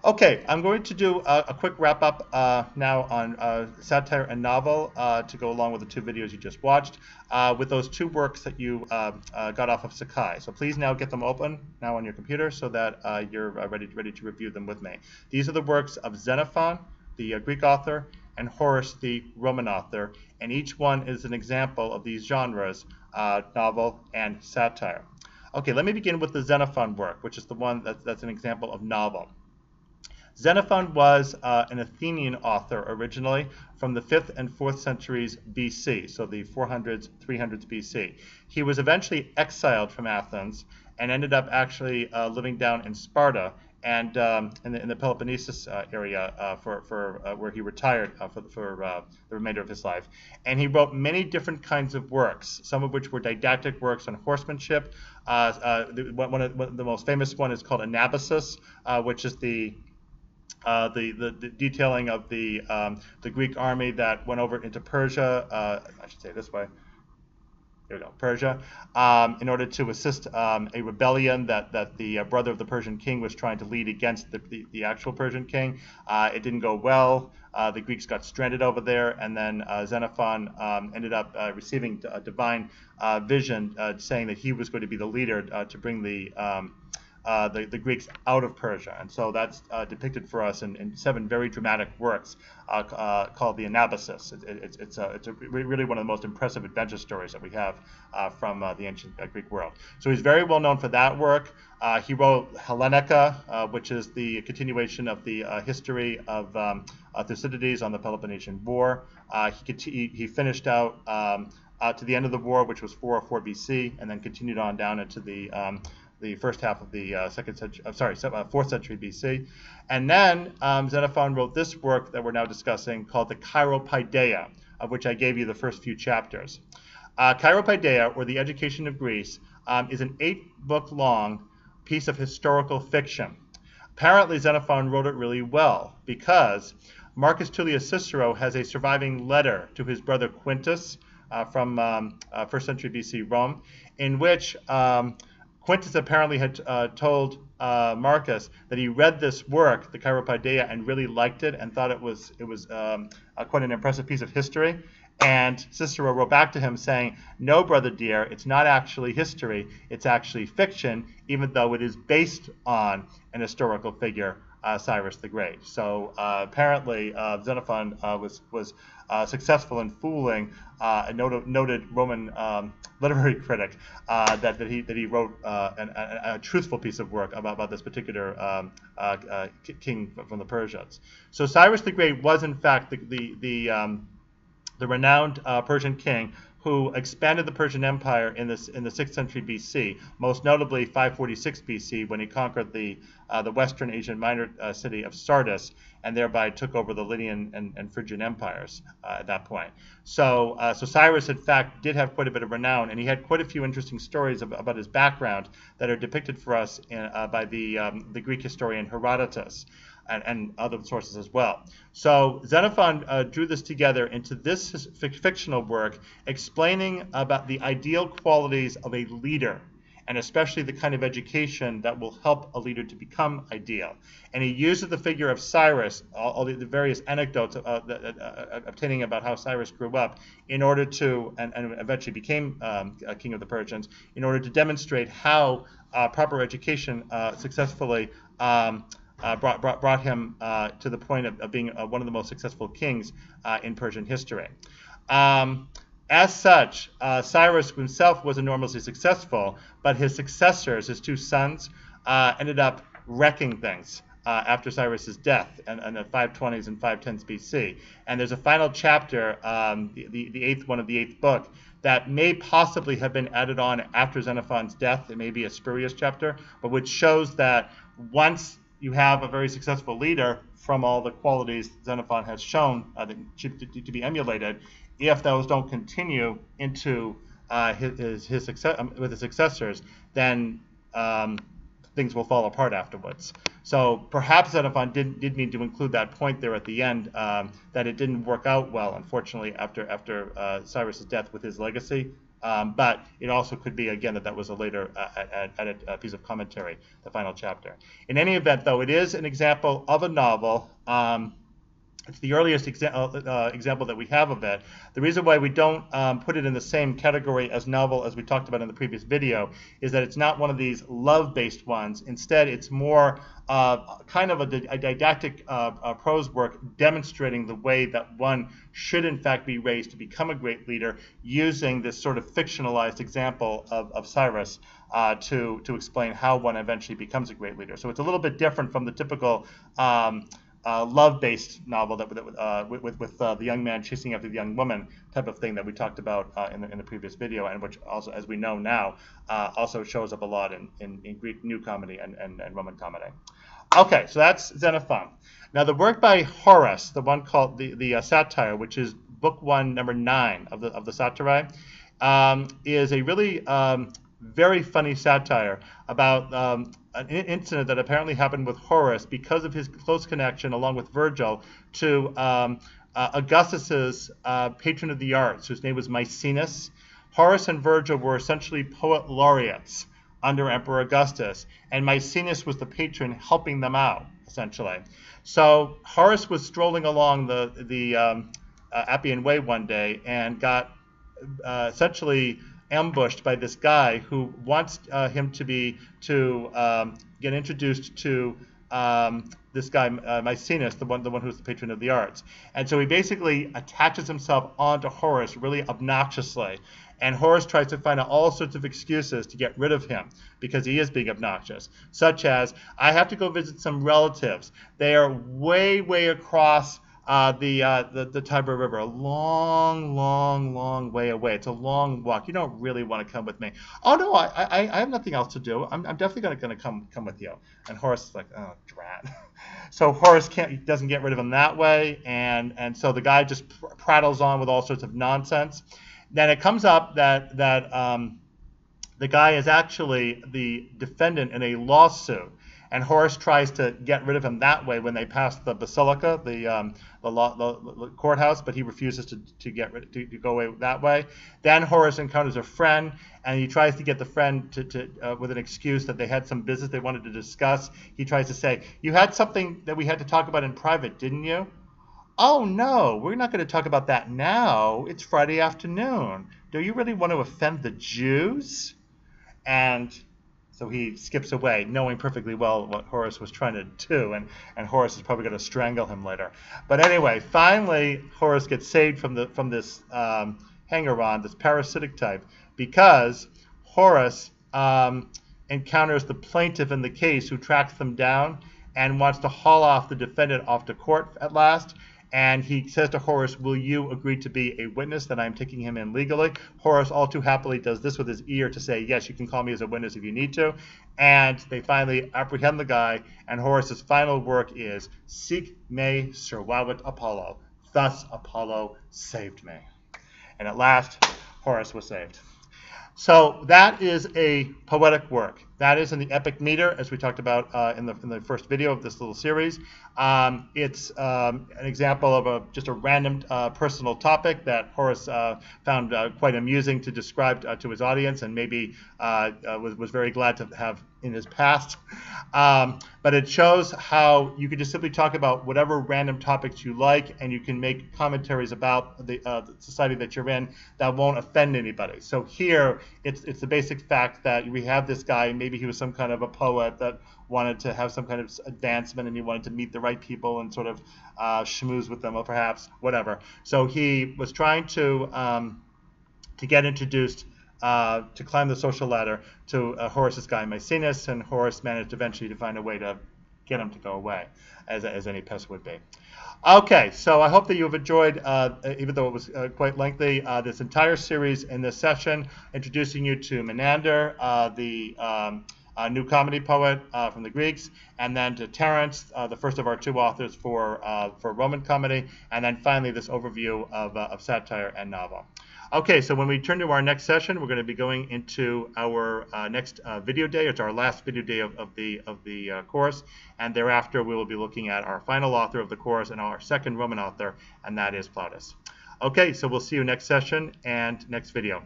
Okay, I'm going to do a quick wrap-up now on satire and novel to go along with the two videos you just watched with those two works that you got off of Sakai. So please now get them open now on your computer so that you're ready to review them with me. These are the works of Xenophon, the Greek author, and Horace, the Roman author, and each one is an example of these genres, novel and satire. Okay, let me begin with the Xenophon work, which is the one that's an example of novel. Xenophon was an Athenian author originally from the 5th and 4th centuries BC, so the 400s, 300s BC. He was eventually exiled from Athens and ended up actually living down in Sparta and in the Peloponnesus area for where he retired for the remainder of his life. And he wrote many different kinds of works, some of which were didactic works on horsemanship. One of the most famous one is called Anabasis, which is the detailing of the Greek army that went over into Persia. I should say it this way. Here we go, Persia, in order to assist a rebellion that the brother of the Persian king was trying to lead against the actual Persian king. It didn't go well. The Greeks got stranded over there, and then Xenophon ended up receiving a divine vision saying that he was going to be the leader to bring the Greeks out of Persia. And so that's depicted for us in 7 very dramatic works called the Anabasis. It's really one of the most impressive adventure stories that we have from the ancient Greek world. So he's very well known for that work. He wrote Hellenica, which is the continuation of the history of Thucydides on the Peloponnesian War. He finished out to the end of the war, which was 404 BC, and then continued on down into the first half of the 4th century BC. And then Xenophon wrote this work that we're now discussing called the Chiropaideia, of which I gave you the first few chapters. Chiropaideia, or The Education of Greece, is an 8-book long piece of historical fiction. Apparently Xenophon wrote it really well because Marcus Tullius Cicero has a surviving letter to his brother Quintus from 1st century BC Rome, in which Quintus apparently had told Marcus that he read this work, the Chiropaideia, and really liked it and thought it was quite an impressive piece of history. And Cicero wrote back to him saying, "No, brother dear, it's not actually history, it's actually fiction, even though it is based on an historical figure, Cyrus the Great." So apparently Xenophon was successful in fooling a noted Roman literary critic that he wrote a truthful piece of work about this particular king from the Persians. So Cyrus the Great was in fact the renowned Persian king who expanded the Persian Empire in the 6th century BC, most notably 546 BC, when he conquered the Western Asian Minor city of Sardis, and thereby took over the Lydian and Phrygian empires at that point. So Cyrus, in fact, did have quite a bit of renown, and he had quite a few interesting stories about his background that are depicted for us by the Greek historian Herodotus. And other sources as well. So Xenophon drew this together into this fictional work explaining about the ideal qualities of a leader, and especially the kind of education that will help a leader to become ideal. And he uses the figure of Cyrus, all the various anecdotes obtaining about how Cyrus grew up in order to, and eventually became a king of the Persians, in order to demonstrate how proper education successfully brought him to the point of being one of the most successful kings in Persian history. As such, Cyrus himself was enormously successful, but his successors, his 2 sons, ended up wrecking things after Cyrus's death in the 520s and 510s BC. And there's a final chapter, the 8th one of the 8th book, that may possibly have been added on after Xenophon's death. It may be a spurious chapter, but which shows that once you have a very successful leader from all the qualities Xenophon has shown to be emulated, if those don't continue into his success with his successors, then things will fall apart afterwards. So perhaps Xenophon did mean to include that point there at the end, that it didn't work out well, unfortunately, after Cyrus's death with his legacy. But it also could be, again, that was a later added piece of commentary, the final chapter. In any event, though, it is an example of a novel. It's the earliest example that we have of it. The reason why we don't put it in the same category as novel as we talked about in the previous video is that it's not one of these love-based ones. Instead, it's more kind of a didactic prose work demonstrating the way that one should in fact be raised to become a great leader, using this sort of fictionalized example of Cyrus to explain how one eventually becomes a great leader. So it's a little bit different from the typical love-based novel that with the young man chasing after the young woman type of thing that we talked about in the previous video, and which also, as we know now, also shows up a lot in Greek New Comedy and Roman Comedy. Okay, so that's Xenophon. Now the work by Horace, the one called the Satire, which is book 1, number 9 of the Satire, is a really very funny satire about an incident that apparently happened with Horace because of his close connection, along with Virgil, to Augustus's patron of the arts, whose name was Maecenas. Horace and Virgil were essentially poet laureates under Emperor Augustus, and Maecenas was the patron helping them out, essentially. So Horace was strolling along the Appian Way one day and got essentially ambushed by this guy who wants him to get introduced to this guy Maecenas, the one who's the patron of the arts. And so he basically attaches himself onto Horace really obnoxiously, and Horace tries to find out all sorts of excuses to get rid of him because he is being obnoxious, such as, I have to go visit some relatives. They are way across the Tiber River, a long way away. It's a long walk. You don't really want to come with me. Oh no, I have nothing else to do. I'm definitely going to come with you. And Horace is like, oh drat. So Horace doesn't get rid of him that way, and so the guy just prattles on with all sorts of nonsense. Then it comes up that the guy is actually the defendant in a lawsuit. And Horace tries to get rid of him that way when they pass the basilica, the courthouse, but he refuses to go away that way. Then Horace encounters a friend, and he tries to get the friend to with an excuse that they had some business they wanted to discuss. He tries to say, "You had something that we had to talk about in private, didn't you?" "Oh no, we're not going to talk about that now. It's Friday afternoon. Do you really want to offend the Jews?" And so he skips away, knowing perfectly well what Horace was trying to do, and Horace is probably going to strangle him later. But anyway, finally, Horace gets saved from this hanger-on, this parasitic type, because Horace encounters the plaintiff in the case who tracks them down and wants to haul off the defendant off to court at last. And he says to Horace, "Will you agree to be a witness that I'm taking him in legally?" Horace all too happily does this with his ear to say, "Yes, you can call me as a witness if you need to." And they finally apprehend the guy, and Horace's final work is, "Sic me servavit Apollo." Thus Apollo saved me. And at last, Horace was saved. So that is a poetic work. That is in the epic meter, as we talked about in the first video of this little series. It's an example of just a random personal topic that Horace found quite amusing to describe to his audience, and maybe was very glad to have in his past. But it shows how you can just simply talk about whatever random topics you like, and you can make commentaries about the society that you're in that won't offend anybody. So here, it's the basic fact that we have this guy, maybe he was some kind of a poet that wanted to have some kind of advancement, and he wanted to meet the right people and sort of schmooze with them, or perhaps whatever. So he was trying to get introduced, to climb the social ladder to Horace's guy Maecenas, and Horace managed eventually to find a way to get him to go away, as any pest would be. Okay, so I hope that you have enjoyed, even though it was quite lengthy, this entire series in this session, introducing you to Menander, the new comedy poet from the Greeks, and then to Terence, the first of our two authors for Roman comedy, and then finally this overview of satire and novel. Okay, so when we turn to our next session, we're going to be going into our next video day. It's our last video day of the course, and thereafter we will be looking at our final author of the course and our second Roman author, and that is Plautus. Okay, so we'll see you next session and next video.